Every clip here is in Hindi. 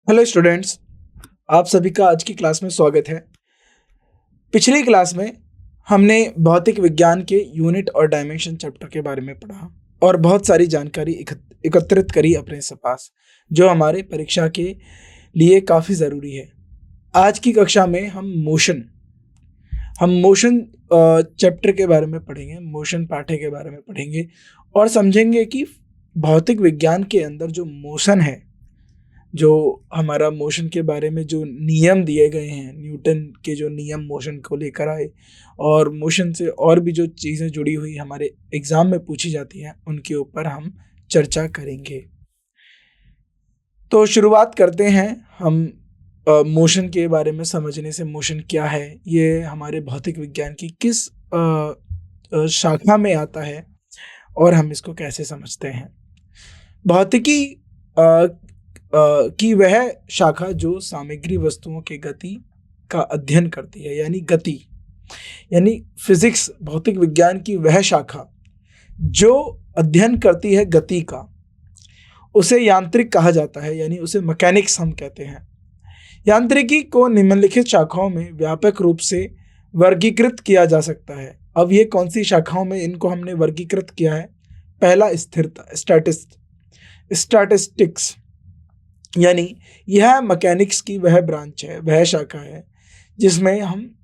Hello students. आप सभी का आज की क्लास में स्वागत है। पिछली क्लास में हमने भौतिक विज्ञान के यूनिट और डायमेंशन चैप्टर के बारे में पढ़ा और बहुत सारी जानकारी एकत्रित करी अपने से पास, जो हमारे परीक्षा के लिए काफ़ी ज़रूरी है। आज की कक्षा में हम मोशन चैप्टर के बारे में पढ़ेंगे, मोशन पाठ्य के बारे में पढ़ेंगे और समझेंगे कि भौतिक विज्ञान के अंदर जो मोशन है, जो हमारा मोशन के बारे में जो नियम दिए गए हैं, न्यूटन के जो नियम मोशन को लेकर आए और मोशन से और भी जो चीज़ें जुड़ी हुई हमारे एग्ज़ाम में पूछी जाती हैं, उनके ऊपर हम चर्चा करेंगे। तो शुरुआत करते हैं हम मोशन के बारे में समझने से। मोशन क्या है, ये हमारे भौतिक विज्ञान की किस शाखा में आता है और हम इसको कैसे समझते हैं। भौतिकी की वह शाखा जो सामग्री वस्तुओं के गति का अध्ययन करती है, यानी गति, यानी फिजिक्स, भौतिक विज्ञान की वह शाखा जो अध्ययन करती है गति का, उसे यांत्रिक कहा जाता है, यानी उसे मैकेनिक्स हम कहते हैं। यांत्रिकी को निम्नलिखित शाखाओं में व्यापक रूप से वर्गीकृत किया जा सकता है। अब ये कौन सी शाखाओं में इनको हमने वर्गीकृत किया है? पहला, स्थिरता, स्टैटिस्टिक्स, यानी यह मैकेनिक्स की वह ब्रांच है, वह शाखा है जिसमें हम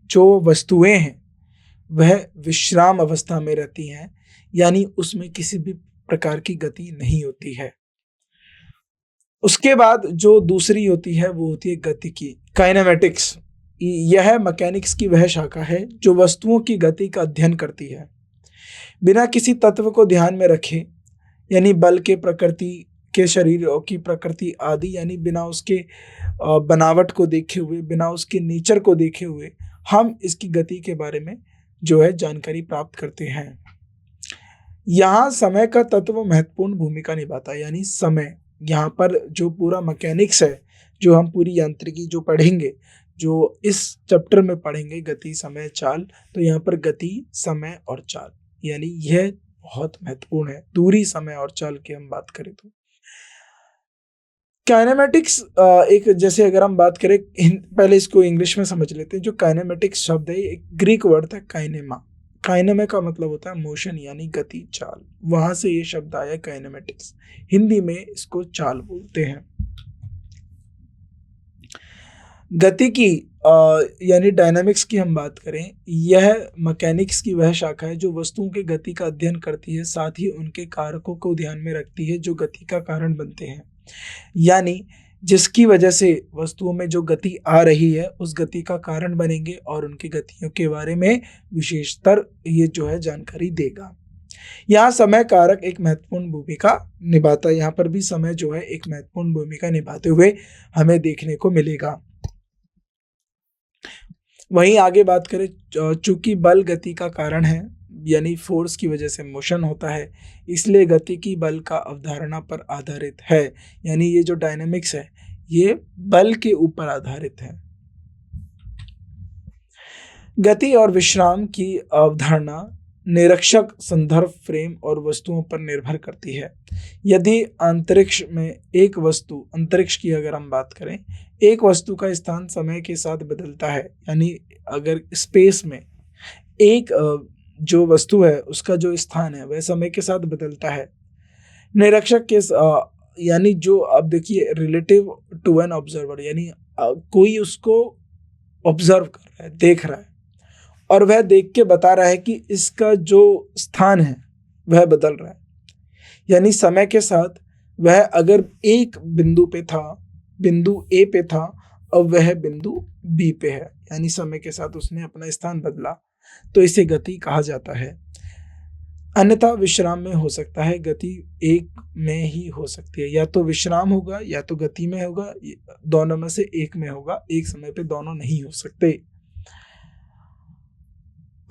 जो वस्तुएं हैं वह विश्राम अवस्था में रहती हैं, यानी उसमें किसी भी प्रकार की गति नहीं होती है। उसके बाद जो दूसरी होती है वो होती है गतिकी, काइनेमेटिक्स। यह मैकेनिक्स की वह शाखा है जो वस्तुओं की गति का अध्ययन करती है बिना किसी तत्व को ध्यान में रखे, यानी बल के प्रकृति के, शरीरों की प्रकृति आदि, यानी बिना उसके बनावट को देखे हुए, बिना उसके नेचर को देखे हुए हम इसकी गति के बारे में जो है जानकारी प्राप्त करते हैं। यहाँ समय का तत्व महत्वपूर्ण भूमिका निभाता है, यानी समय। यहाँ पर जो पूरा मैकेनिक्स है, जो हम पूरी यांत्रिकी जो पढ़ेंगे, जो इस चैप्टर में पढ़ेंगे, गति, समय, चाल, तो यहाँ पर गति, समय और चाल, यानी यह बहुत महत्वपूर्ण है। दूरी, समय और चाल की हम बात करें तो काइनेमेटिक्स एक, जैसे अगर हम बात करें, पहले इसको इंग्लिश में समझ लेते हैं। जो काइनेमेटिक्स शब्द है एक ग्रीक वर्ड था, काइनेमा। काइनेमा का मतलब होता है मोशन, यानी गति, चाल। वहां से ये शब्द आया काइनेमेटिक्स। हिंदी में इसको चाल बोलते हैं। गति की यानी डायनामिक्स की हम बात करें, यह मैकेनिक्स की वह शाखा है जो वस्तुओं के गति का अध्ययन करती है, साथ ही उनके कारकों को ध्यान में रखती है जो गति का कारण बनते हैं, यानी जिसकी वजह से वस्तुओं में जो गति आ रही है उस गति का कारण बनेंगे और उनकी गतियों के बारे में विशेषतर ये जो है जानकारी देगा। यहाँ समय कारक एक महत्वपूर्ण भूमिका निभाता है। यहाँ पर भी समय जो है एक महत्वपूर्ण भूमिका निभाते हुए हमें देखने को मिलेगा। वहीं आगे बात करें, चूंकि बल गति का कारण है, यानी फोर्स की वजह से मोशन होता है, इसलिए गति की बल का अवधारणा पर आधारित है, यानी ये जो डायनामिक्स है ये बल के ऊपर आधारित है। गति और विश्राम की अवधारणा निरीक्षक, संदर्भ फ्रेम और वस्तुओं पर निर्भर करती है। यदि अंतरिक्ष में एक वस्तु, अंतरिक्ष की अगर हम बात करें, एक वस्तु का स्थान समय के साथ बदलता है, यानी अगर स्पेस में एक जो वस्तु है उसका जो स्थान है वह समय के साथ बदलता है, निरीक्षक के यानी जो, अब देखिए, रिलेटिव टू एन ऑब्जर्वर, यानी कोई उसको ऑब्जर्व कर रहा है, देख रहा है, और वह देख के बता रहा है कि इसका जो स्थान है वह बदल रहा है, यानी समय के साथ वह अगर एक बिंदु पे था, बिंदु ए पे था, अब वह बिंदु बी पे है, यानी समय के साथ उसने अपना स्थान बदला, तो इसे गति कहा जाता है। अन्यथा विश्राम में हो सकता है, गति एक में ही हो सकती है, या तो विश्राम होगा या तो गति में होगा, दोनों में से एक में होगा, एक समय पे दोनों नहीं हो सकते।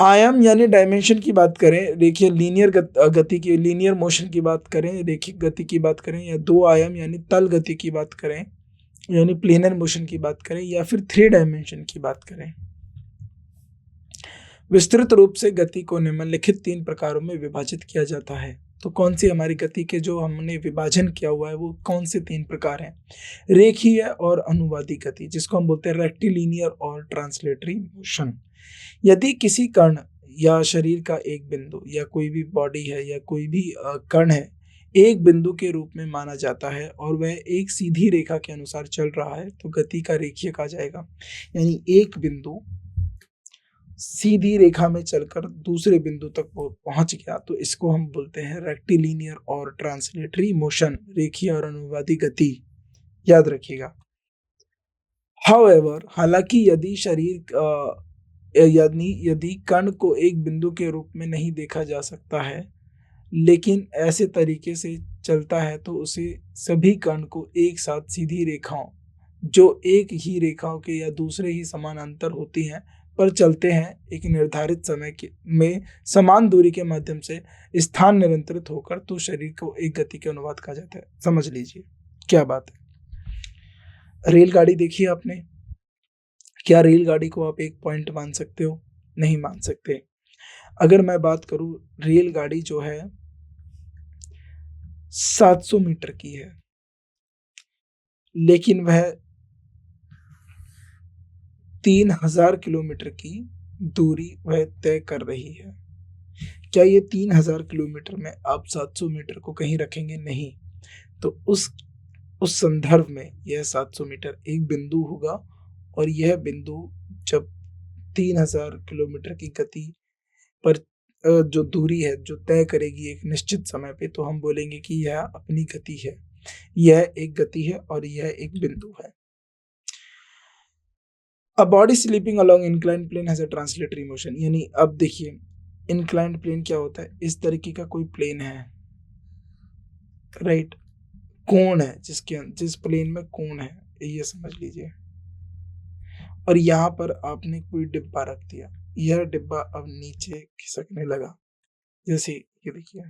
आयाम यानी डायमेंशन की बात करें, देखिए लीनियर गति की, लीनियर मोशन की बात करें, रेखिक गति की बात करें, या दो आयाम यानी तल गति की बात करें, यानी प्लेनर मोशन की बात करें, या फिर 3 डायमेंशन की बात करें। विस्तृत रूप से गति को निम्नलिखित 3 प्रकारों में विभाजित किया जाता है। तो कौन सी हमारी गति के जो हमने विभाजन किया हुआ है वो कौन से 3 प्रकार हैं? रेखीय और अनुवादी गति, जिसको हम बोलते हैं रेक्टिलिनियर और ट्रांसलेटरी मोशन। यदि किसी कण या शरीर का एक बिंदु या कोई भी बॉडी है या कोई भी कण है एक बिंदु के रूप में माना जाता है और वह एक सीधी रेखा के अनुसार चल रहा है, तो गति का रेखीय कहा जाएगा। यानी एक बिंदु सीधी रेखा में चलकर दूसरे बिंदु तक वो पहुंच गया, तो इसको हम बोलते हैं रेक्टिलिनियर और ट्रांसलेटरी मोशन, रेखीय और अनुवादी गति। याद रखिएगा। हाउएवर, हालांकि यदि कण को एक बिंदु के रूप में नहीं देखा जा सकता है, लेकिन ऐसे तरीके से चलता है, तो उसे सभी कण को एक साथ सीधी रेखाओं, जो एक ही रेखाओं के या दूसरे ही समानांतर होती हैं, पर चलते हैं एक निर्धारित समय में समान दूरी के माध्यम से स्थान नियंत्रित होकर, तो शरीर को एक गति के अनुवाद कहा जाता है। समझ लीजिए क्या बात है। रेलगाड़ी देखी आपने? क्या रेलगाड़ी को आप एक पॉइंट मान सकते हो? नहीं मान सकते। अगर मैं बात करूं, रेलगाड़ी जो है 700 मीटर की है, लेकिन वह 3000 किलोमीटर की दूरी वह तय कर रही है। क्या ये 3000 किलोमीटर में आप 700 मीटर को कहीं रखेंगे? नहीं। तो उस संदर्भ में यह 700 मीटर एक बिंदु होगा, और यह बिंदु जब 3000 किलोमीटर की गति पर जो दूरी है जो तय करेगी एक निश्चित समय पे, तो हम बोलेंगे कि यह अपनी गति है, यह एक गति है और यह एक बिंदु है। A body sleeping along inclined plane has a translatory motion। यानी अब देखिए, inclined plane क्या होता है? इस तरीके का कोई प्लेन है, राइट, कोण है, जिस प्लेन में कोण है, ये समझ लीजिए। और यहाँ पर आपने कोई डिब्बा रख दिया, यह डिब्बा अब नीचे खिसकने लगा, जैसे ये देखिए,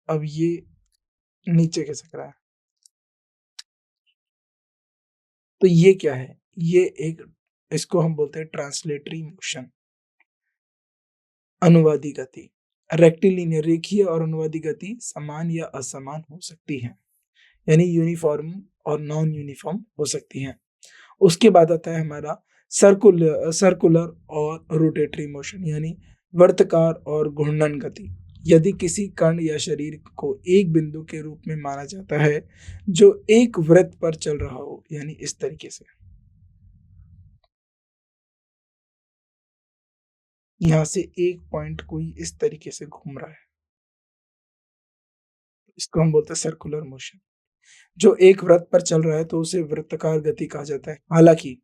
अब ये नीचे खिसक रहा है, तो ये क्या है? ये एक, इसको हम बोलते हैं ट्रांसलेटरी मोशन, अनुवादी गति। रेक्टिलिनियर, रेखीय और अनुवादी गति समान या असमान हो सकती है, यानी यूनिफॉर्म और नॉन यूनिफॉर्म हो सकती हैं। उसके बाद आता है हमारा सर्कुलर और रोटेटरी मोशन, यानी वर्तकार और घूर्णन गति। यदि किसी कण या शरीर को एक बिंदु के रूप में माना जाता है जो एक वृत्त पर चल रहा हो, यानी इस तरीके से, यहां से एक पॉइंट कोई इस तरीके से घूम रहा है, इसको हम बोलते हैं सर्कुलर मोशन। जो एक वृत्त पर चल रहा है तो उसे वृत्ताकार गति कहा जाता है। हालांकि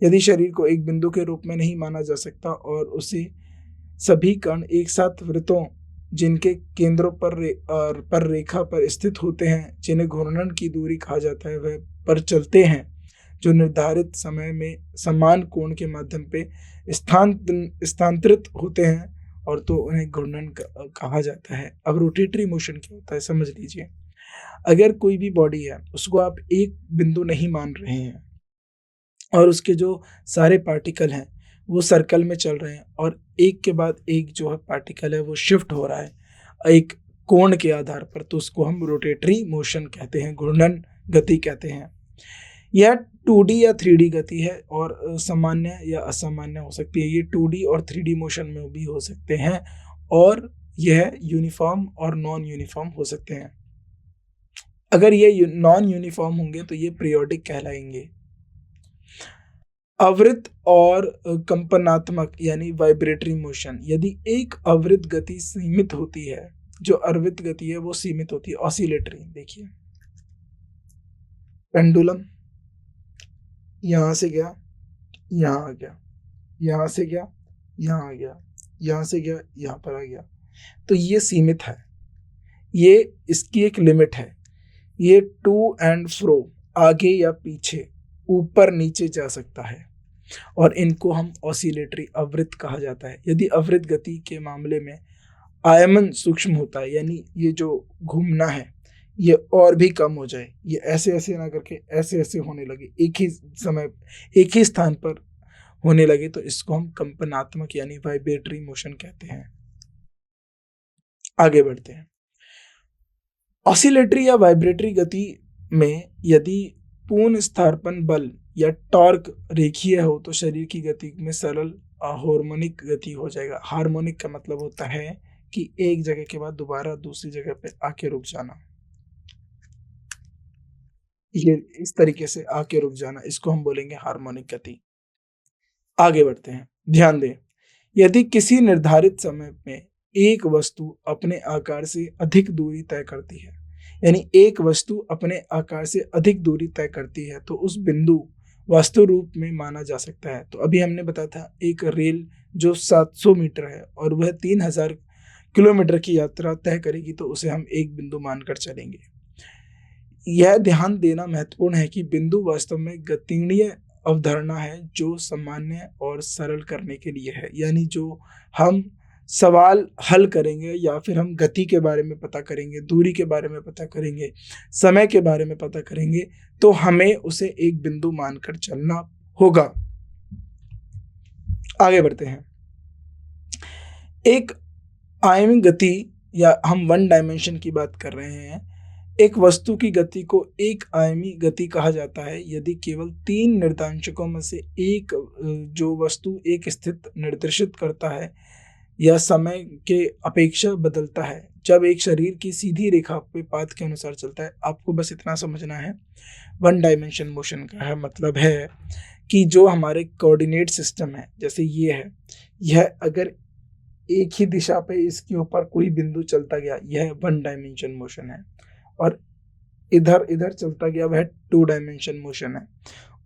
यदि शरीर को एक बिंदु के रूप में नहीं माना जा सकता और उसे सभी कण एक साथ वृत्तों जिनके केंद्रों पर रेखा पर स्थित होते हैं, जिन्हें घूर्णन की दूरी कहा जाता है, वह पर चलते हैं, जो निर्धारित समय में समान कोण के माध्यम पे स्थानांतरित होते हैं, और तो उन्हें घूर्णन कहा जाता है। अब रोटेटरी मोशन क्या होता है समझ लीजिए। अगर कोई भी बॉडी है, उसको आप एक बिंदु नहीं मान रहे हैं और उसके जो सारे पार्टिकल हैं वो सर्कल में चल रहे हैं, और एक के बाद एक जो है पार्टिकल है वो शिफ्ट हो रहा है एक कोण के आधार पर, तो उसको हम रोटेटरी मोशन कहते हैं, घूर्णन गति कहते हैं। यह 2D या 3D गति है और सामान्य या असामान्य हो सकती है। ये 2D और 3D मोशन में भी हो सकते हैं, और यह यूनिफॉर्म और नॉन यूनिफॉर्म हो सकते हैं। अगर ये नॉन यूनिफॉर्म होंगे तो ये पीरियोडिक कहलाएंगे। अवृत और कंपनात्मक यानी वाइब्रेटरी मोशन, यदि एक अवृत गति सीमित होती है, जो अवृत गति है वो सीमित होती है। ऑसिलेटरी देखिए, पेंडुलम यहां से गया, यहां आ गया, यहां से गया, यहां आ गया, यहां से गया, यहां पर आ गया, तो ये सीमित है, ये इसकी एक लिमिट है। ये टू एंड फ्रो, आगे या पीछे, ऊपर नीचे जा सकता है, और इनको हम ऑसिलेटरी अवृत कहा जाता है। यदि अवृत गति के मामले में आयमन सूक्ष्म होता है, यानी ये जो घूमना है ये और भी कम हो जाए, ये ऐसे ऐसे ना करके ऐसे ऐसे होने लगे, एक ही समय एक ही स्थान पर होने लगे, तो इसको हम कंपनात्मक यानी वाइब्रेटरी मोशन कहते हैं। आगे बढ़ते हैं। ऑसिलेटरी या वाइब्रेटरी गति में यदि पूर्ण स्थानापन्न बल या टॉर्क रेखीय हो तो शरीर की गति में सरल हार्मोनिक गति हो जाएगा। हार्मोनिक का मतलब होता है कि एक जगह के बाद दोबारा दूसरी जगह पे आके रुक जाना, ये इस तरीके से आके रुक जाना, इसको हम बोलेंगे हार्मोनिक गति। आगे बढ़ते हैं, ध्यान दें, यदि किसी निर्धारित समय में एक वस्तु अपने आकार से अधिक दूरी तय करती है, यानी एक वस्तु अपने आकार से अधिक दूरी तय करती है, तो उस बिंदु वास्तु रूप में माना जा सकता है। तो अभी हमने बताया था एक रेल जो 700 मीटर है और वह 3000 किलोमीटर की यात्रा तय करेगी, तो उसे हम एक बिंदु मानकर चलेंगे। यह ध्यान देना महत्वपूर्ण है कि बिंदु वास्तव में गणितीय अवधारणा है जो सामान्य और सरल करने के लिए है, यानी जो हम सवाल हल करेंगे या फिर हम गति के बारे में पता करेंगे, दूरी के बारे में पता करेंगे, समय के बारे में पता करेंगे, तो हमें उसे एक बिंदु मानकर चलना होगा। आगे बढ़ते हैं, एक आयामी गति या हम वन डायमेंशन की बात कर रहे हैं। एक वस्तु की गति को एक आयामी गति कहा जाता है यदि केवल 3 निर्देशांकों में से एक जो वस्तु एक स्थिति निर्देशित करता है या समय के अपेक्षा बदलता है जब एक शरीर की सीधी रेखा पे पाथ के अनुसार चलता है। आपको बस इतना समझना है, वन डायमेंशन मोशन का है मतलब है कि जो हमारे कोऑर्डिनेट सिस्टम है, जैसे ये है, यह अगर एक ही दिशा पे इसके ऊपर कोई बिंदु चलता गया, यह वन डायमेंशन मोशन है, और इधर इधर चलता गया वह 2 डायमेंशन मोशन है।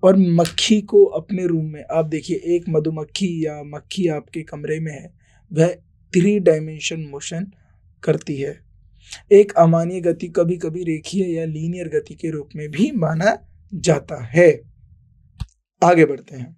और मक्खी को अपने रूम में आप देखिए, एक मधुमक्खी या मक्खी आपके कमरे में है, वह 3 डायमेंशन मोशन करती है। एक अमान्य गति कभी कभी रेखीय या लीनियर गति के रूप में भी माना जाता है। आगे बढ़ते हैं,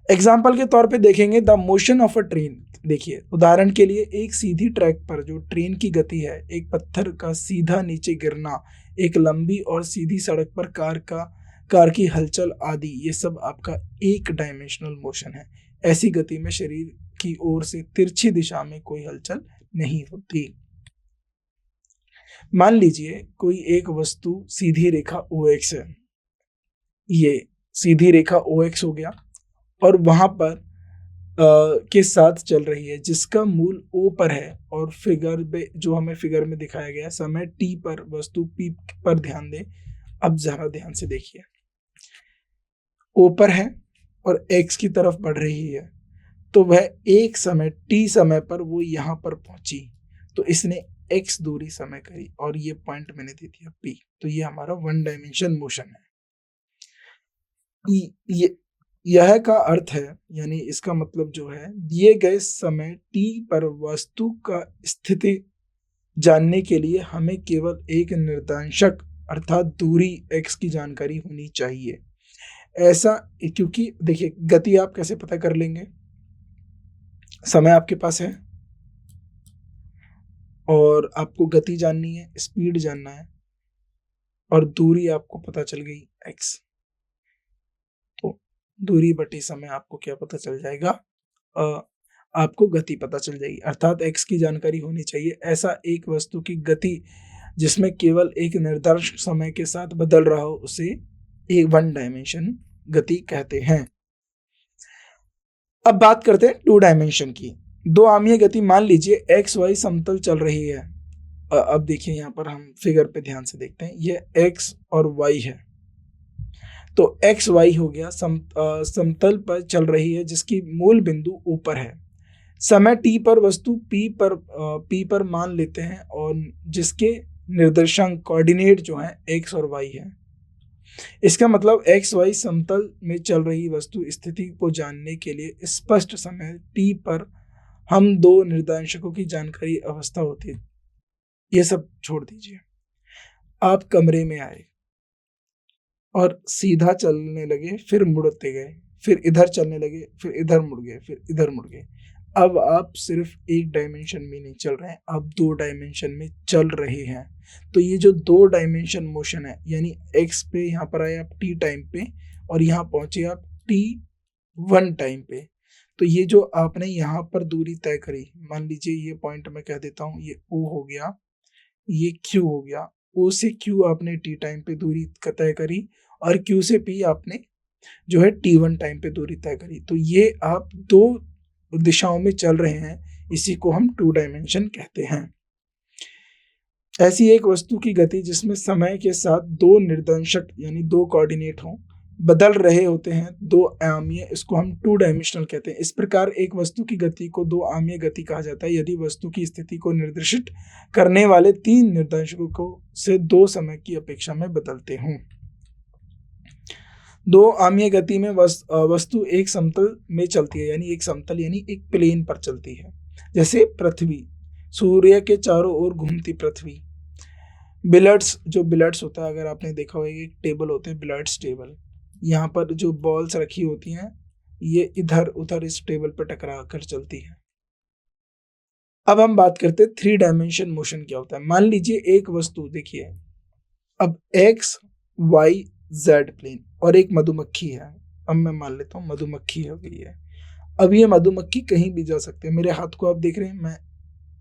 एग्जाम्पल के तौर पे देखेंगे the motion of a train. देखिए उदाहरण के लिए एक सीधी ट्रैक पर जो ट्रेन की गति है, एक पत्थर का सीधा नीचे गिरना, एक लंबी और सीधी सड़क पर कार की हलचल आदि, ये सब आपका एक डायमेंशनल मोशन है। ऐसी गति में शरीर की ओर से तिरछी दिशा में कोई हलचल नहीं होती। मान लीजिए कोई एक वस्तु सीधी रेखा OX है, ये सीधी रेखा OX हो गया और वहां पर के साथ चल रही है जिसका मूल O पर है, और फिगर में जो हमें फिगर में दिखाया गया समय T पर वस्तु P पर ध्यान दें। अब जरा ध्यान से देखिए, O पर है और X की तरफ बढ़ रही है, तो वह एक समय T समय पर वो यहाँ पर पहुंची, तो इसने X दूरी समय करी और ये पॉइंट मैंने दे दिया P, तो ये हमारा वन डायमेंशन मोशन है। यह का अर्थ है, यानी इसका मतलब जो है, दिए गए समय T पर वस्तु का स्थिति जानने के लिए हमें केवल एक निर्देशांक अर्थात दूरी x की जानकारी होनी चाहिए। ऐसा क्योंकि देखिए गति आप कैसे पता कर लेंगे, समय आपके पास है और आपको गति जाननी है, स्पीड जानना है, और दूरी आपको पता चल गई x, तो दूरी बटी समय आपको क्या पता चल जाएगा, आपको गति पता चल जाएगी, अर्थात x की जानकारी होनी चाहिए। ऐसा एक वस्तु की गति जिसमें केवल एक निर्दिष्ट समय के साथ बदल रहा हो उसे एक वन डायमेंशन गति कहते हैं। अब बात करते हैं 2 डायमेंशन की। 2 आयामी गति, मान लीजिए XY समतल चल रही है। अब देखिए यहाँ पर हम फिगर पे ध्यान से देखते हैं, ये x और y है, तो XY हो गया समतल पर चल रही है जिसकी मूल बिंदु ऊपर है। समय T पर वस्तु P पर मान लेते हैं और जिसके निर्देशांक कोऑर्डिनेट जो है x और y है। इसका मतलब XY समतल में चल रही वस्तु स्थिति को जानने के लिए स्पष्ट समय T पर हम 2 निर्देशांकों की जानकारी अवस्था होती है। ये सब छोड़ दीजिए, आप कमरे में आए और सीधा चलने लगे, फिर मुड़ते गए, फिर इधर चलने लगे, फिर इधर मुड़ गए, फिर इधर मुड़ गए। अब आप सिर्फ एक डायमेंशन में नहीं चल रहे हैं, आप 2 डायमेंशन में चल रहे हैं। तो ये जो 2 डायमेंशन मोशन है, यानी x पे यहाँ पर आए आप t टाइम पे और यहाँ पहुंचे आप t1 टाइम पे, तो ये जो आपने यहाँ पर दूरी तय करी, मान लीजिए ये पॉइंट मैं कह देता हूँ, ये O हो गया, ये Q हो गया। O से Q आपने T टाइम पे दूरी तय करी और Q से P आपने जो है T1 टाइम पे दूरी तय करी। तो ये आप दो दिशाओं में चल रहे हैं, इसी को हम 2 डायमेंशन कहते हैं। ऐसी एक वस्तु की गति जिसमें समय के साथ दो निर्देशक यानी दो कोऑर्डिनेट हों, बदल रहे होते हैं, दो आयामीय, इसको हम 2 डायमेंशनल कहते हैं। इस प्रकार एक वस्तु की गति को दो आयामीय गति कहा जाता है यदि वस्तु की स्थिति को निर्दिष्ट करने वाले 3 निर्देशकों से दो समय की अपेक्षा में बदलते हों। दो आयामीय गति में वस्तु एक समतल में चलती है, यानी एक समतल यानी एक प्लेन पर चलती है, जैसे पृथ्वी, सूर्य के चारों ओर घूमती पृथ्वी। बिलियर्ड्स, जो बिलियर्ड्स होता है, अगर आपने देखा होगा एक टेबल होते हैं बिलियर्ड्स टेबल, यहाँ पर जो बॉल्स रखी होती हैं ये इधर उधर इस टेबल पर टकरा कर चलती है। अब हम बात करते हैं 3 डायमेंशन मोशन क्या होता है। मान लीजिए एक वस्तु, देखिए अब x y z प्लेन और एक मधुमक्खी है। अब मैं मान लेता हूँ मधुमक्खी हो गई है। अब ये मधुमक्खी कहीं भी जा सकते हैं। मेरे हाथ को आप देख रहे हैं, मैं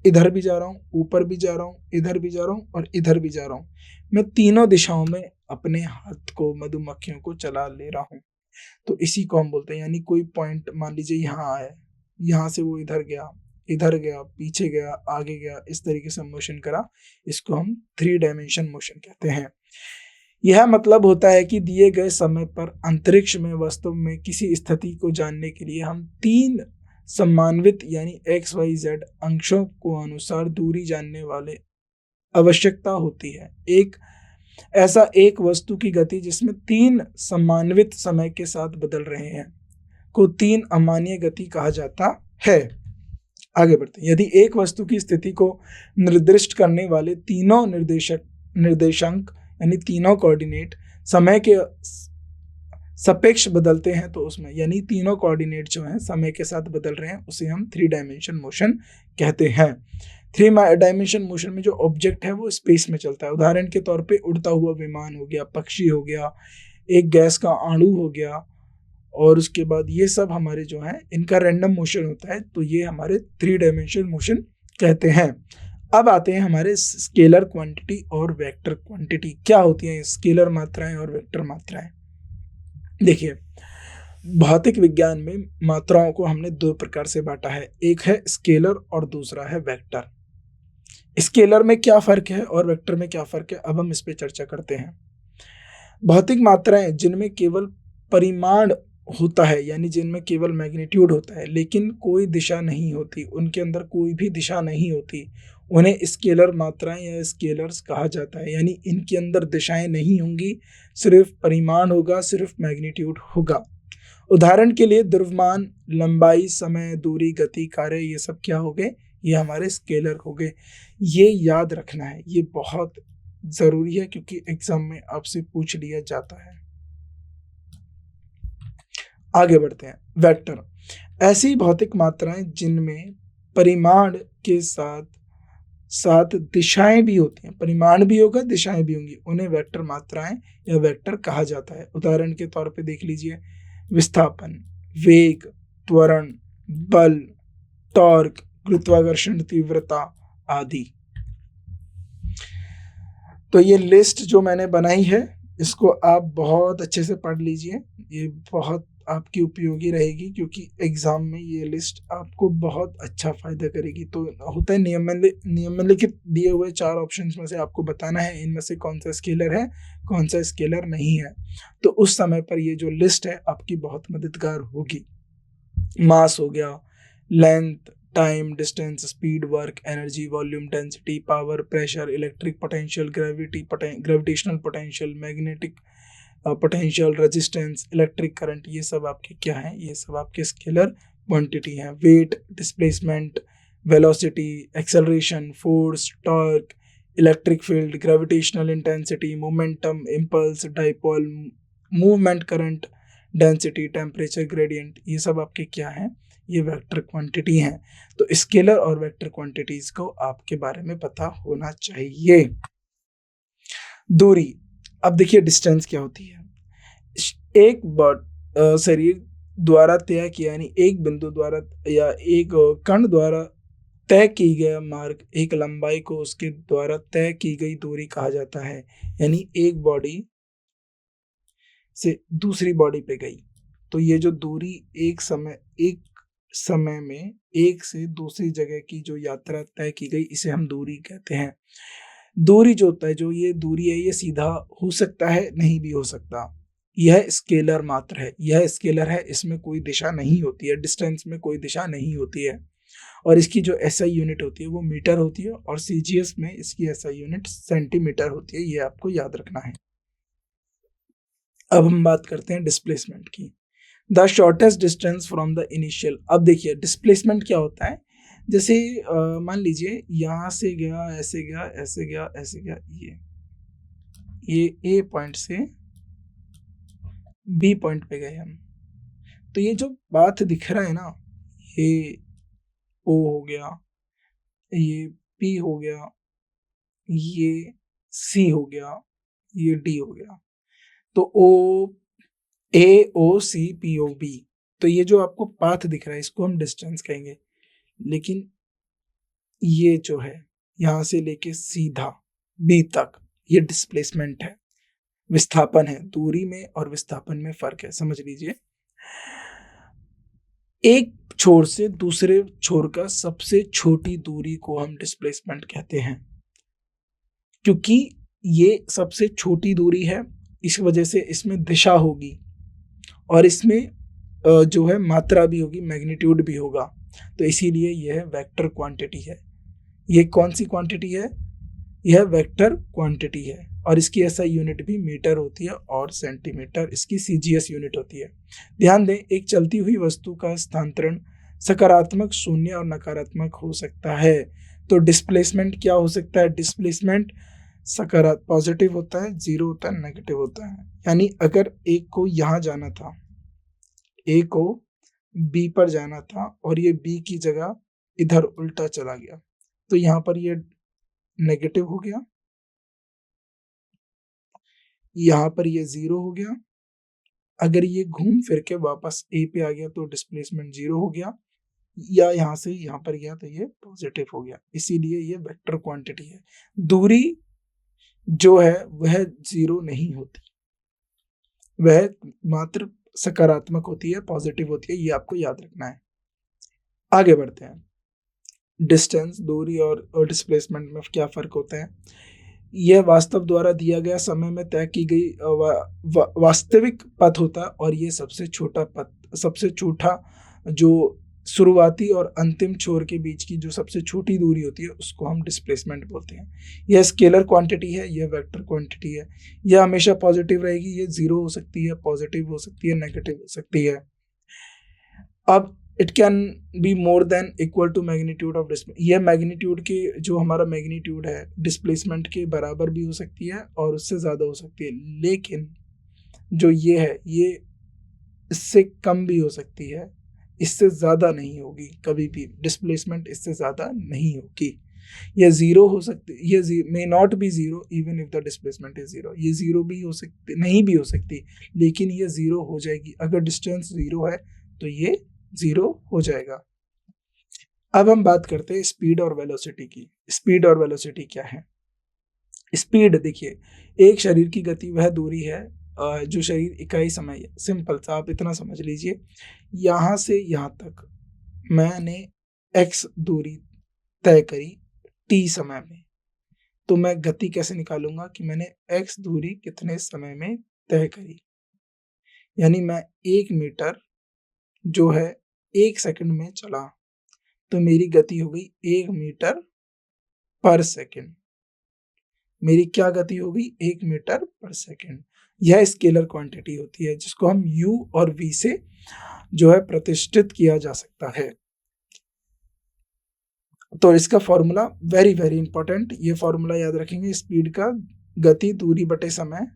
इधर भी जा रहा हूँ, ऊपर भी जा रहा हूँ, इधर भी जा रहा हूँ और इधर भी जा रहा हूँ। मैं तीनों दिशाओं में अपने हाथ को, मधुमक्खियों को चला ले रहा हूँ। तो इसी को हम बोलते हैं, यानी कोई पॉइंट मान लीजिए यहाँ है, यहाँ से वो इधर गया, पीछे गया, आगे गया, इस तरीके से मोशन करा, इसको हम 3 डायमेंशन मोशन कहते हैं। यह मतलब होता है कि दिए गए समय पर अंतरिक्ष में वास्तव में किसी स्थिति को जानने के लिए हम 3 सम्मानवित यानी x y z अंशों को अनुसार दूरी जानने वाले आवश्यकता होती है। एक वस्तु की गति जिसमें 3 सम्मानवित समय के साथ बदल रहे हैं को 3 अमान्य गति कहा जाता है। आगे बढ़ते हैं। यदि एक वस्तु की स्थिति को निर्दिष्ट करने वाले तीनों निर्देशांक यानी तीनों कोऑर्डिनेट समय के सापेक्ष बदलते हैं, तो उसमें यानी तीनों कोऑर्डिनेट जो हैं समय के साथ बदल रहे हैं, उसे हम 3 डायमेंशन मोशन कहते हैं। 3 डायमेंशन मोशन में जो ऑब्जेक्ट है वो स्पेस में चलता है। उदाहरण के तौर पे उड़ता हुआ विमान हो गया, पक्षी हो गया, एक गैस का अणु हो गया, और उसके बाद ये सब हमारे जो हैं इनका रैंडम मोशन होता है, तो ये हमारे 3 डायमेंशन मोशन कहते हैं। अब आते हैं हमारे स्केलर क्वांटिटी और वेक्टर क्वांटिटी। क्या होती हैं स्केलर मात्राएं और वेक्टर मात्राएं? देखिए, भौतिक विज्ञान में मात्राओं को हमने 2 प्रकार से बांटा है, एक है स्केलर और दूसरा है वेक्टर। स्केलर में क्या फर्क है और वेक्टर में क्या फर्क है, अब हम इस पे चर्चा करते हैं। भौतिक मात्राएं जिनमें केवल परिमाण होता है, यानी जिनमें केवल मैग्नीट्यूड होता है लेकिन कोई दिशा नहीं होती, उनके अंदर कोई भी दिशा नहीं होती, उन्हें स्केलर मात्राएं या स्केलर्स कहा जाता है। यानी इनके अंदर दिशाएं नहीं होंगी, सिर्फ परिमाण होगा, सिर्फ मैग्नीट्यूड होगा। उदाहरण के लिए द्रव्यमान, लंबाई, समय, दूरी, गति, कार्य, ये सब क्या हो गए, ये हमारे स्केलर हो गए। ये याद रखना है, ये बहुत जरूरी है क्योंकि एग्जाम में आपसे पूछ लिया जाता है। आगे बढ़ते हैं। वेक्टर, ऐसी भौतिक मात्राएं जिनमें परिमाण के साथ साथ दिशाएं भी होती हैं, परिमाण भी होगा, दिशाएं भी होंगी, उन्हें वेक्टर मात्राएं या वेक्टर कहा जाता है। उदाहरण के तौर पे देख लीजिए, विस्थापन, वेग, त्वरण, बल, टॉर्क, गुरुत्वाकर्षण, तीव्रता आदि। तो ये लिस्ट जो मैंने बनाई है इसको आप बहुत अच्छे से पढ़ लीजिए, ये बहुत आपकी उपयोगी रहेगी क्योंकि एग्जाम में ये लिस्ट आपको बहुत अच्छा फायदा करेगी। तो होता है निम्नलिखित दिए हुए 4 ऑप्शंस में से आपको बताना है इनमें से कौन सा स्केलर है, कौन सा स्केलर नहीं है। तो उस समय पर ये जो लिस्ट है आपकी बहुत मददगार होगी। मास हो गया, length, time, distance, speed, work, energy, volume, density, power, pressure, electric potential, gravitational potential, magnetic potential, resistance, electric current, ये सब आपके क्या हैं, ये सब आपके स्केलर क्वांटिटी हैं। Weight, displacement, velocity, acceleration, force, torque, electric field, gravitational intensity, momentum, impulse, dipole, movement, current, density, temperature gradient, ये सब आपके क्या हैं, ये वेक्टर क्वांटिटी हैं। तो स्केलर और वेक्टर क्वांटिटीज को आपके बारे में पता होना चाहिए। दूरी, अब देखिए डिस्टेंस क्या होती है। एक शरीर द्वारा तय किया, यानी एक बिंदु द्वारा या एक कण द्वारा तय की गया मार्ग, एक लंबाई को उसके द्वारा तय की गई दूरी कहा जाता है। यानी एक बॉडी से दूसरी बॉडी पे गई तो ये जो दूरी एक समय में एक से दूसरी जगह की जो यात्रा तय की गई, इसे हम दूरी कहते हैं। दूरी जो होता है, जो ये दूरी है, ये सीधा हो सकता है, नहीं भी हो सकता। यह स्केलर मात्र है, यह स्केलर है, इसमें कोई दिशा नहीं होती है, डिस्टेंस में कोई दिशा नहीं होती है। और इसकी जो एसआई यूनिट होती है वो मीटर होती है, और सीजीएस में इसकी एसआई यूनिट सेंटीमीटर होती है। ये आपको याद रखना है। अब हम बात करते हैं डिस्प्लेसमेंट की। The shortest distance from the initial. अब देखिए डिस्प्लेसमेंट क्या होता है। जैसे मान लीजिए यहाँ से गया, ऐसे गया, ऐसे गया, ऐसे गया, ये ए पॉइंट से बी पॉइंट पे गए हम, तो ये जो बात दिख रहा है ना, ये ओ हो गया, ये पी हो गया, ये सी हो गया, ये डी हो गया। तो ओ ए ओ सी पी ओ बी, तो ये जो आपको पाथ दिख रहा है इसको हम डिस्टेंस कहेंगे। लेकिन ये जो है यहां से लेके सीधा बी तक, ये डिस्प्लेसमेंट है, विस्थापन है। दूरी में और विस्थापन में फर्क है, समझ लीजिए। एक छोर से दूसरे छोर का सबसे छोटी दूरी को हम डिस्प्लेसमेंट कहते हैं, क्योंकि ये सबसे छोटी दूरी है, इस वजह से इसमें दिशा होगी और इसमें जो है मात्रा भी होगी, मैग्नीट्यूड भी होगा। तो इसीलिए यह वेक्टर क्वांटिटी है। ये कौन सी क्वांटिटी है? यह वेक्टर क्वांटिटी है, और इसकी एसआई यूनिट भी मीटर होती है और सेंटीमीटर इसकी सीजीएस यूनिट होती है। ध्यान दें, एक चलती हुई वस्तु का स्थानांतरण सकारात्मक, शून्य और नकारात्मक हो सकता है। तो डिस्प्लेसमेंट क्या हो सकता है? डिस्प्लेसमेंट सकारात्मक पॉजिटिव होता है, जीरो होता है, नेगेटिव होता है। यानी अगर एक को यहाँ जाना था, ए को बी पर जाना था, और ये बी की जगह इधर उल्टा चला गया, तो यहाँ पर ये नेगेटिव हो गया, यहाँ पर ये जीरो हो गया। अगर ये घूम फिर के वापस ए पे आ गया तो डिस्प्लेसमेंट जीरो हो गया, या यहाँ से यहाँ पर गया तो ये पॉजिटिव हो गया। इसीलिए ये वेक्टर क्वांटिटी है। दूरी जो है वह जीरो नहीं होती, वह मात्र सकारात्मक होती है, पॉजिटिव होती है। ये आपको याद रखना है। आगे बढ़ते हैं। डिस्टेंस, दूरी और डिस्प्लेसमेंट में क्या फर्क होता है? यह वास्तव द्वारा दिया गया समय में तय की गई वास्तविक पथ होता है, और ये सबसे छोटा पथ, सबसे छोटा जो शुरुआती और अंतिम छोर के बीच की जो सबसे छोटी दूरी होती है उसको हम डिस्प्लेसमेंट बोलते हैं। यह स्केलर क्वांटिटी है, यह वेक्टर क्वांटिटी है। यह हमेशा पॉजिटिव रहेगी, ये जीरो हो सकती है, पॉजिटिव हो सकती है, नेगेटिव हो सकती है। अब it can be more than equal to magnitude of displacement. यह मैग्नीट्यूड के जो हमारा मैग्नीट्यूड है डिस्प्लेसमेंट के बराबर भी हो सकती है और उससे ज़्यादा हो सकती है, लेकिन जो ये है ये इससे कम भी हो सकती है, इससे ज़्यादा नहीं होगी। कभी भी डिस्प्लेसमेंट इससे ज़्यादा नहीं होगी। यह जीरो हो सकती, ये may not be zero even if the displacement is zero. ये जीरो भी हो सकती, नहीं भी हो सकती, लेकिन ये जीरो हो जाएगी। अगर डिस्टेंस जीरो है तो ये जीरो हो जाएगा। अब हम बात करते हैं स्पीड और वेलोसिटी की। स्पीड और वेलोसिटी क्या है? स्पीड देखिए, एक शरीर की गति वह दूरी है जो शरीर इकाई समय है। सिंपल सा आप इतना समझ लीजिए, यहाँ से यहाँ तक मैंने x दूरी तय करी t समय में, तो मैं गति कैसे निकालूंगा कि मैंने x दूरी कितने समय में तय करी। यानी मैं 1 मीटर जो है 1 सेकंड में चला, तो मेरी गति हो गई 1 मीटर पर सेकंड। मेरी क्या गति होगी? 1 मीटर पर सेकंड। यह स्केलर क्वांटिटी होती है जिसको हम u और v से जो है प्रतिष्ठित किया जा सकता है। तो इसका फॉर्मूला वेरी वेरी इंपॉर्टेंट, ये फॉर्मूला याद रखेंगे। स्पीड का गति दूरी बटे समय।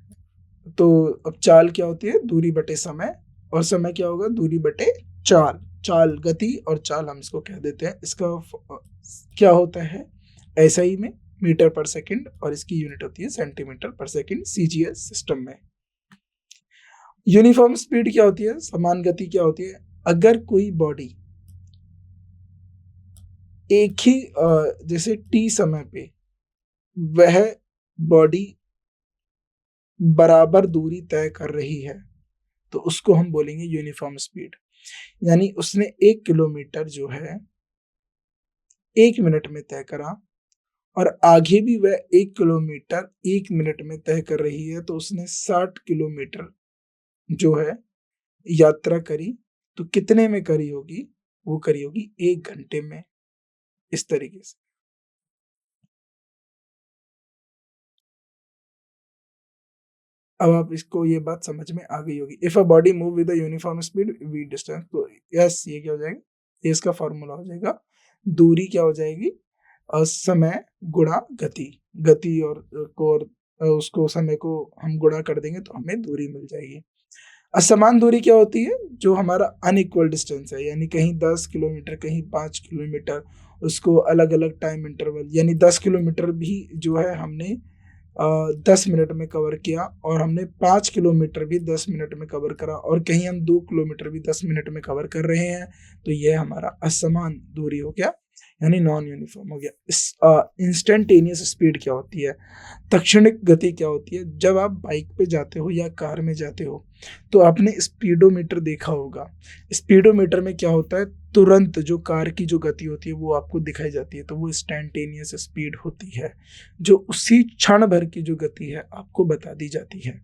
तो अब चाल क्या होती है? दूरी बटे समय, और समय क्या होगा? दूरी बटे चाल। चाल गति और चाल हम इसको कह देते हैं। इसका क्या होता है? एसआई में मीटर पर सेकंड, और इसकी यूनिट होती है सेंटीमीटर पर सेकंड सीजीएस सिस्टम में। यूनिफॉर्म स्पीड क्या होती है? समान गति क्या होती है? अगर कोई बॉडी एक ही जैसे टी समय पे वह बॉडी बराबर दूरी तय कर रही है, तो उसको हम बोलेंगे यूनिफॉर्म स्पीड। यानी उसने 1 किलोमीटर जो है 1 मिनट में तय करा, और आगे भी वह 1 किलोमीटर 1 मिनट में तय कर रही है, तो उसने 60 किलोमीटर जो है यात्रा करी। तो कितने में करी होगी? वो करी होगी 1 घंटे में, इस तरीके से। अब आप इसको ये बात समझ में आ गई होगी। If a body move with a uniform speed v distance, तो यस, ये क्या हो जाएगा? ये इसका फॉर्मूला हो जाएगा। दूरी क्या हो जाएगी? समय गुणा गति। गति और उसको समय को हम गुणा कर देंगे तो हमें दूरी मिल जाएगी। असमान दूरी क्या होती है? जो हमारा अनइक्वल डिस्टेंस है, यानी कहीं 10 किलोमीटर, कहीं 5 किलोमीटर, उसको अलग अलग टाइम इंटरवल, यानी 10 किलोमीटर भी जो है हमने 10 मिनट में कवर किया, और हमने 5 किलोमीटर भी 10 मिनट में कवर करा, और कहीं हम 2 किलोमीटर भी 10 मिनट में कवर कर रहे हैं, तो यह हमारा असमान दूरी हो गया, यानी नॉन यूनिफॉर्म हो गया। इस इंस्टेंटेनियस स्पीड क्या होती है? तत्क्षणिक गति क्या होती है? जब आप बाइक पे जाते हो या कार में जाते हो, तो आपने स्पीडोमीटर देखा होगा। स्पीडोमीटर में क्या होता है? तुरंत जो कार की जो गति होती है वो आपको दिखाई जाती है, तो वो इंस्टेंटेनियस स्पीड होती है, जो उसी क्षण भर की जो गति है आपको बता दी जाती है।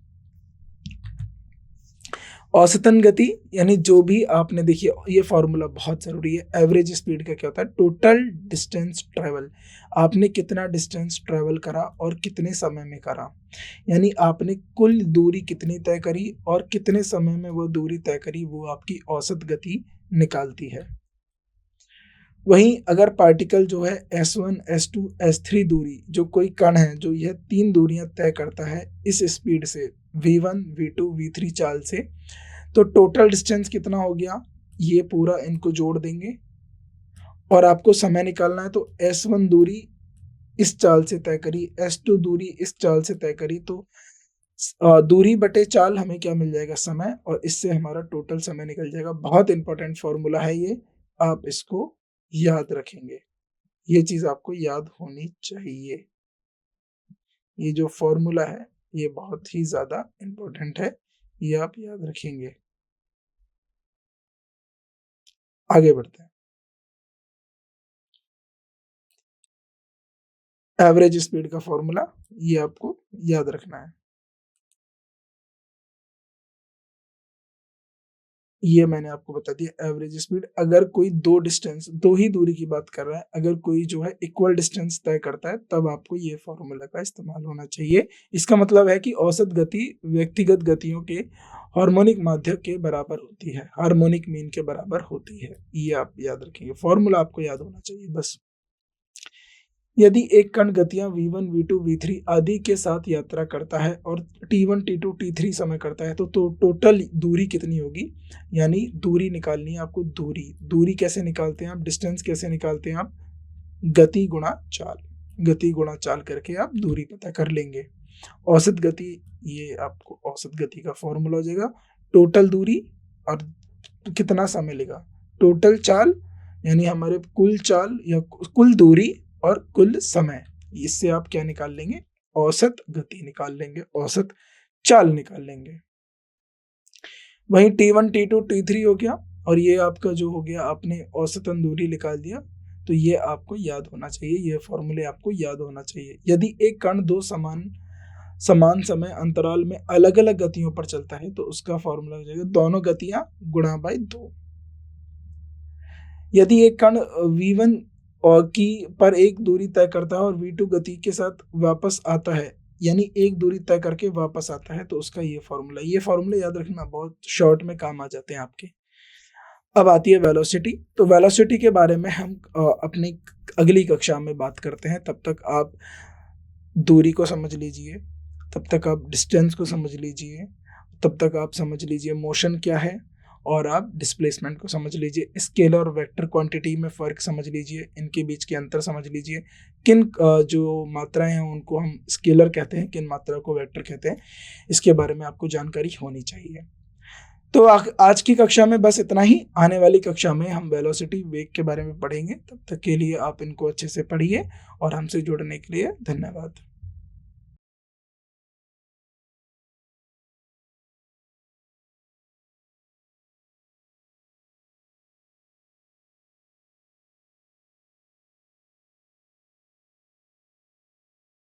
औसतन गति, यानी जो भी आपने देखिए, ये फॉर्मूला बहुत जरूरी है। एवरेज स्पीड का क्या होता है? टोटल डिस्टेंस ट्रेवल, आपने कितना डिस्टेंस ट्रेवल करा और कितने समय में करा, यानी आपने कुल दूरी कितनी तय करी और कितने समय में वो दूरी तय करी, वो आपकी औसत गति निकालती है। वहीं अगर पार्टिकल जो है S1, S2, S3 दूरी, जो कोई कण है जो यह 3 दूरियां तय करता है इस स्पीड से, V1, V2, V3 चाल से, तो टोटल डिस्टेंस कितना हो गया? ये पूरा इनको जोड़ देंगे, और आपको समय निकालना है, तो S1 दूरी इस चाल से तय करी, S2 दूरी इस चाल से तय करी, तो दूरी बटे चाल हमें क्या मिल जाएगा? समय, और इससे हमारा टोटल समय निकल जाएगा। बहुत इंपॉर्टेंट फॉर्मूला है ये, आप इसको याद रखेंगे। ये चीज आपको याद होनी चाहिए। ये जो फॉर्मूला है ये बहुत ही ज्यादा इंपॉर्टेंट है, ये आप याद रखेंगे। आगे बढ़ते हैं। एवरेज स्पीड का फॉर्मूला ये आपको याद रखना है। ये मैंने आपको बता दिया एवरेज स्पीड। अगर कोई दो ही दूरी की बात कर रहा है, अगर कोई जो है इक्वल डिस्टेंस तय करता है, तब आपको ये फॉर्मूला का इस्तेमाल होना चाहिए। इसका मतलब है कि औसत गति व्यक्तिगत गतियों के हार्मोनिक माध्य के बराबर होती है, हार्मोनिक मीन के बराबर होती है। ये आप याद रखेंगे, फॉर्मूला आपको याद होना चाहिए बस। यदि एक कण गतियां v1, v2, v3 आदि के साथ यात्रा करता है और t1, t2, t3 समय करता है, तो टोटल दूरी कितनी होगी? यानी दूरी निकालनी है आपको। दूरी दूरी कैसे निकालते हैं आप? डिस्टेंस कैसे निकालते हैं आप? गति गुणा चाल, गति गुणा चाल करके आप दूरी पता कर लेंगे। औसत गति, ये आपको औसत गति का फॉर्मूला हो जाएगा। टोटल दूरी और कितना समय लेगा, टोटल चाल, यानी हमारे कुल चाल या कुल दूरी और कुल समय, इससे आप क्या निकाल लेंगे? औसत गति निकाल लेंगे, औसत चाल निकाल लेंगे। वहीं T1, T2, T3 हो गया, और ये आपका जो हो गया, आपने औसतन दूरी निकाल दिया, तो ये आपको याद होना चाहिए, ये फॉर्मूले आपको याद होना चाहिए। यदि एक कण दो समान समय अंतराल में अलग अलग गतियों पर चलता है, तो उसका फॉर्मूला हो जाएगा दोनों गतियां गुणा बाय 2। यदि एक कण v1 और की पर एक दूरी तय करता है और v2 गति के साथ वापस आता है, यानी एक दूरी तय करके वापस आता है, तो उसका ये फॉर्मूला याद रखना, बहुत शॉर्ट में काम आ जाते हैं आपके। अब आती है वेलोसिटी। तो वेलोसिटी के बारे में हम अपनी अगली कक्षा में बात करते हैं। तब तक आप दूरी को समझ लीजिए, तब तक आप डिस्टेंस को समझ लीजिए, तब तक आप समझ लीजिए मोशन क्या है, और आप डिस्प्लेसमेंट को समझ लीजिए। स्केलर और वेक्टर क्वांटिटी में फ़र्क समझ लीजिए, इनके बीच के अंतर समझ लीजिए। किन जो मात्राएं हैं उनको हम स्केलर कहते हैं, किन मात्रा को वेक्टर कहते हैं, इसके बारे में आपको जानकारी होनी चाहिए। तो आज की कक्षा में बस इतना ही। आने वाली कक्षा में हम वेलोसिटी, वेग के बारे में पढ़ेंगे। तब तक के लिए आप इनको अच्छे से पढ़िए और हमसे जुड़ने के लिए धन्यवाद।